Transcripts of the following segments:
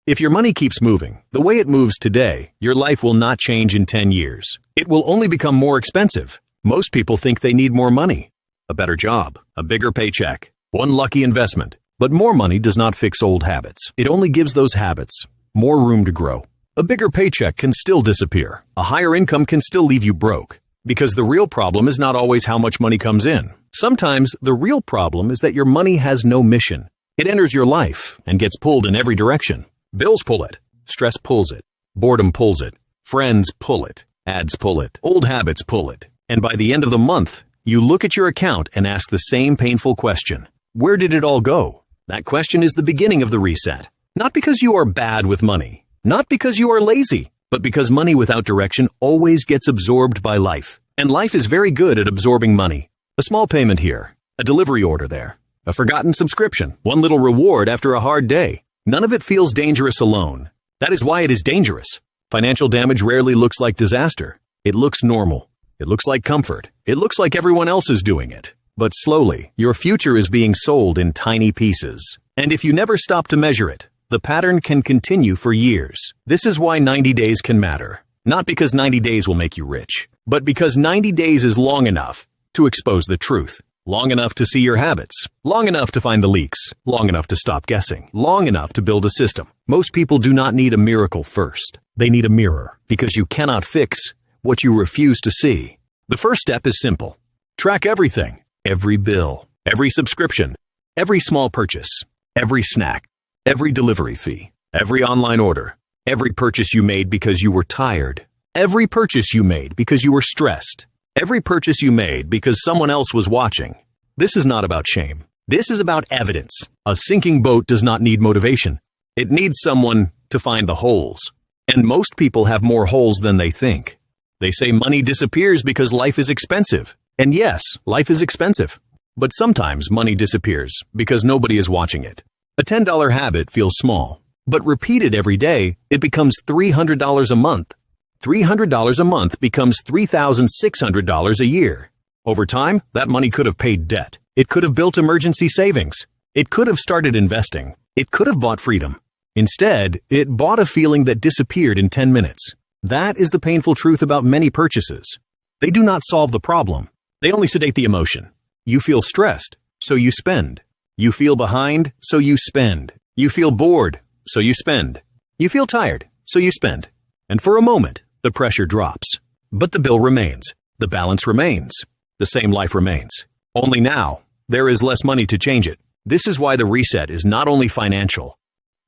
If your money keeps moving the way it moves today, your life will not change in 10 years. It will only become more expensive. Most people think they need more money, a better job, a bigger paycheck, one lucky investment. But more money does not fix old habits. It only gives those habits more room to grow. A bigger paycheck can still disappear. A higher income can still leave you broke. Because the real problem is not always how much money comes in. Sometimes the real problem is that your money has no mission. It enters your life and gets pulled in every direction. Bills pull it. Stress pulls it. Boredom pulls it. Friends pull it. Ads pull it. Old habits pull it. And by the end of the month, you look at your account and ask the same painful question. Where did it all go? That question is the beginning of the reset. Not because you are bad with money. Not because you are lazy. But because money without direction always gets absorbed by life. And life is very good at absorbing money. A small payment here. A delivery order there. A forgotten subscription. One little reward after a hard day. None of it feels dangerous alone. That is why it is dangerous. Financial damage rarely looks like disaster. It looks normal. It looks like comfort. It looks like everyone else is doing it. But slowly, your future is being sold in tiny pieces. And if you never stop to measure it, the pattern can continue for years. This is why 90 days can matter. Not because 90 days will make you rich, but because 90 days is long enough to expose the truth. Long enough to see your habits. Long enough to find the leaks. Long enough to stop guessing. Long enough to build a system. Most people do not need a miracle first. They need a mirror, because you cannot fix what you refuse to see. The first step is simple. Track everything. Every bill. Every subscription. Every small purchase. Every snack. Every delivery fee. Every online order. Every purchase you made because you were tired. Every purchase you made because you were stressed. Every purchase you made because someone else was watching. This is not about shame. This is about evidence. A sinking boat does not need motivation. It needs someone to find the holes. And most people have more holes than they think. They say money disappears because life is expensive. And yes, life is expensive. But sometimes money disappears because nobody is watching it. A $10 habit feels small, but repeated every day, it becomes $300 a month. $300 a month becomes $3,600 a year. Over time, that money could have paid debt. It could have built emergency savings. It could have started investing. It could have bought freedom. Instead, it bought a feeling that disappeared in 10 minutes. That is the painful truth about many purchases. They do not solve the problem. They only sedate the emotion. You feel stressed, so you spend. You feel behind, so you spend. You feel bored, so you spend. You feel tired, so you spend. And for a moment, the pressure drops. But the bill remains. The balance remains. The same life remains. Only now, there is less money to change it. This is why the reset is not only financial.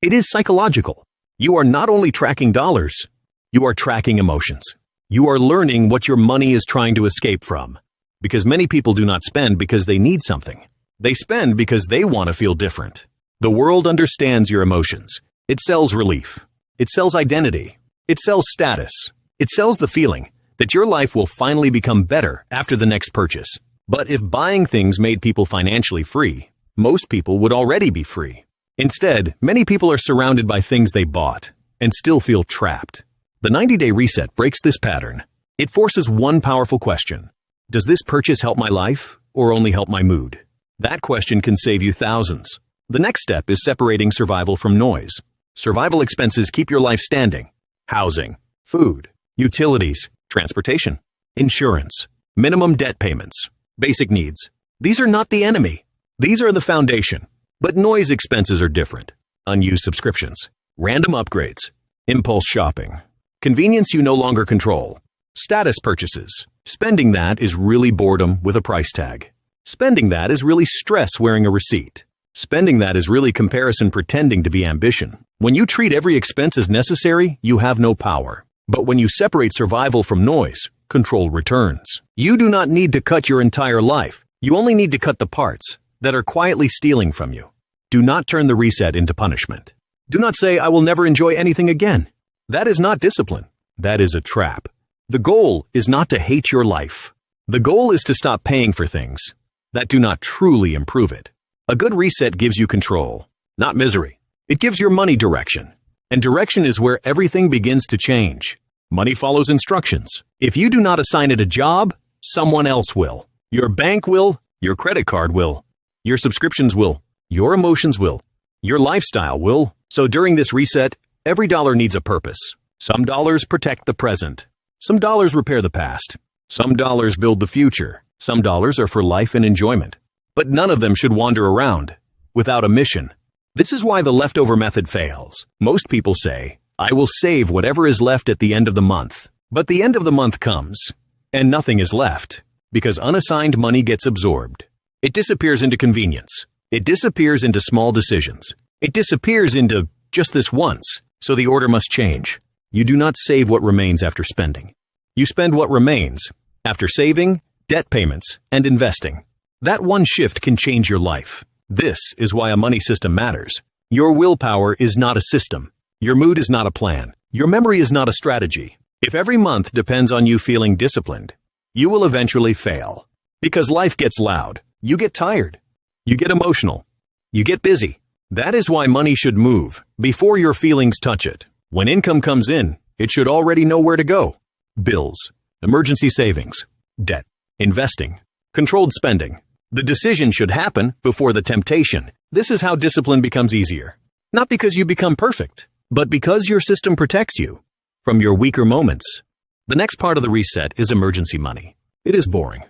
It is psychological. You are not only tracking dollars, you are tracking emotions. You are learning what your money is trying to escape from. Because many people do not spend because they need something. They spend because they want to feel different. The world understands your emotions. It sells relief. It sells identity. It sells status. It sells the feeling that your life will finally become better after the next purchase. But if buying things made people financially free, most people would already be free. Instead, many people are surrounded by things they bought and still feel trapped. The 90-day reset breaks this pattern. It forces one powerful question. Does this purchase help my life or only help my mood? That question can save you thousands. The next step is separating survival from noise. Survival expenses keep your life standing. Housing, food, utilities, transportation, insurance, minimum debt payments, basic needs. These are not the enemy. These are the foundation. But noise expenses are different. Unused subscriptions, random upgrades, impulse shopping, convenience you no longer control, status purchases. Spending that is really boredom with a price tag. Spending that is really stress wearing a receipt. Spending that is really comparison pretending to be ambition. When you treat every expense as necessary, you have no power. But when you separate survival from noise, control returns. You do not need to cut your entire life. You only need to cut the parts that are quietly stealing from you. Do not turn the reset into punishment. Do not say, I will never enjoy anything again. That is not discipline. That is a trap. The goal is not to hate your life. The goal is to stop paying for things that do not truly improve it. A good reset gives you control, not misery. It gives your money direction. And direction is where everything begins to change. Money follows instructions. If you do not assign it a job, someone else will. Your bank will, your credit card will, your subscriptions will, your emotions will, your lifestyle will. So during this reset, Every dollar needs a purpose. Some dollars protect the present. Some dollars repair the past. Some dollars build the future. Some dollars are for life and enjoyment. But none of them should wander around without a mission. This is why the leftover method fails. Most people say, I will save whatever is left at the end of the month. But the end of the month comes, and nothing is left, because unassigned money gets absorbed. It disappears into convenience. It disappears into small decisions. It disappears into just this once, so the order must change. You do not save what remains after spending. You spend what remains after saving, debt payments, and investing. That one shift can change your life. This is why a money system matters. Your willpower is not a system. Your mood is not a plan. Your memory is not a strategy. If every month depends on you feeling disciplined, you will eventually fail. Because life gets loud. You get tired. You get emotional. You get busy. That is why money should move before your feelings touch it. When income comes in, it should already know where to go. Bills, emergency savings, debt, investing, controlled spending. The decision should happen before the temptation. This is how discipline becomes easier. Not because you become perfect, but because your system protects you from your weaker moments. The next part of the reset is emergency money. It is boring.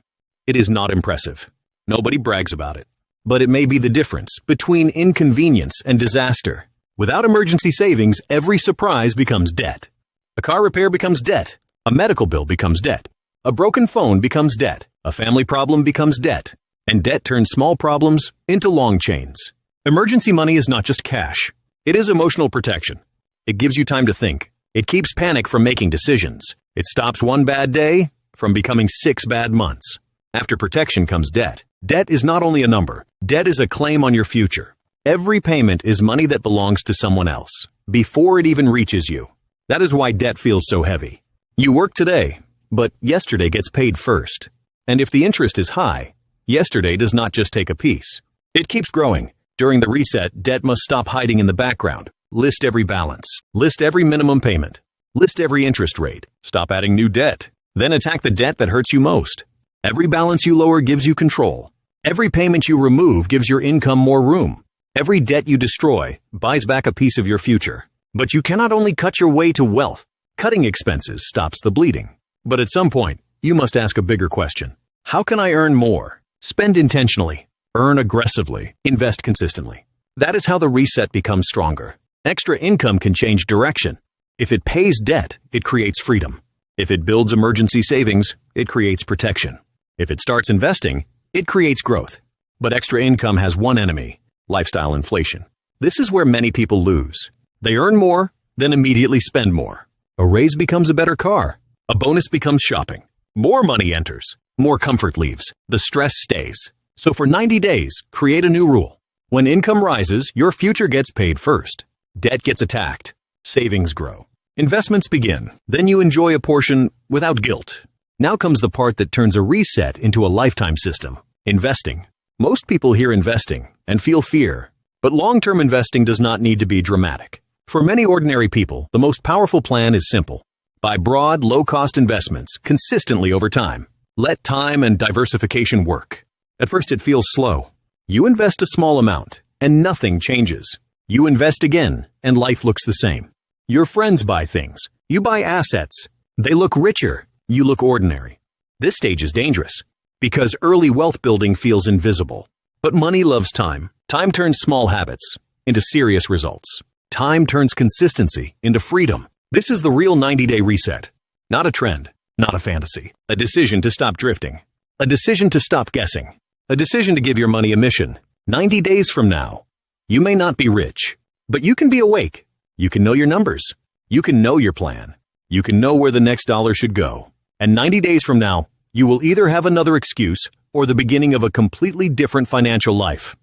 It is not impressive. Nobody brags about it. But it may be the difference between inconvenience and disaster. Without emergency savings, every surprise becomes debt. A car repair becomes debt. A medical bill becomes debt. A broken phone becomes debt. A family problem becomes debt. And debt turns small problems into long chains. Emergency money is not just cash. It is emotional protection. It gives you time to think. It keeps panic from making decisions. It stops one bad day from becoming 6 bad months. After protection comes debt. Debt is not only a number. Debt is a claim on your future. Every payment is money that belongs to someone else before it even reaches you. That is why debt feels so heavy. You work today, but yesterday gets paid first. And if the interest is high, yesterday does not just take a piece. It keeps growing. During the reset, debt must stop hiding in the background. List every balance. List every minimum payment. List every interest rate. Stop adding new debt. Then attack the debt that hurts you most. Every balance you lower gives you control. Every payment you remove gives your income more room. Every debt you destroy buys back a piece of your future. But you cannot only cut your way to wealth. Cutting expenses stops the bleeding. But at some point, you must ask a bigger question. How can I earn more? Spend intentionally. Earn aggressively. Invest consistently. That is how the reset becomes stronger. Extra income can change direction. If it pays debt, it creates freedom. If it builds emergency savings, it creates protection. If it starts investing, it creates growth. But extra income has one enemy: lifestyle inflation. This is where many people lose. They earn more, then immediately spend more. A raise becomes a better car. A bonus becomes shopping. More money enters. More comfort leaves. The stress stays. So for 90 days, create a new rule. When income rises, your future gets paid first. Debt gets attacked. Savings grow. Investments begin. Then you enjoy a portion without guilt. Now comes the part that turns a reset into a lifetime system. Investing. Most people hear investing and feel fear. But long-term investing does not need to be dramatic. For many ordinary people, the most powerful plan is simple. Buy broad, low-cost investments consistently over time. Let time and diversification work. At first it feels slow. You invest a small amount, and nothing changes. You invest again, and life looks the same. Your friends buy things. You buy assets. They look richer. You look ordinary. This stage is dangerous, because early wealth building feels invisible. But money loves time. Time turns small habits into serious results. Time turns consistency into freedom. This is the real 90-day reset. Not a trend, not a fantasy. A decision to stop drifting. A decision to stop guessing. A decision to give your money a mission. 90 days from now, you may not be rich, but you can be awake. You can know your numbers. You can know your plan. You can know where the next dollar should go. And 90 days from now, you will either have another excuse or the beginning of a completely different financial life.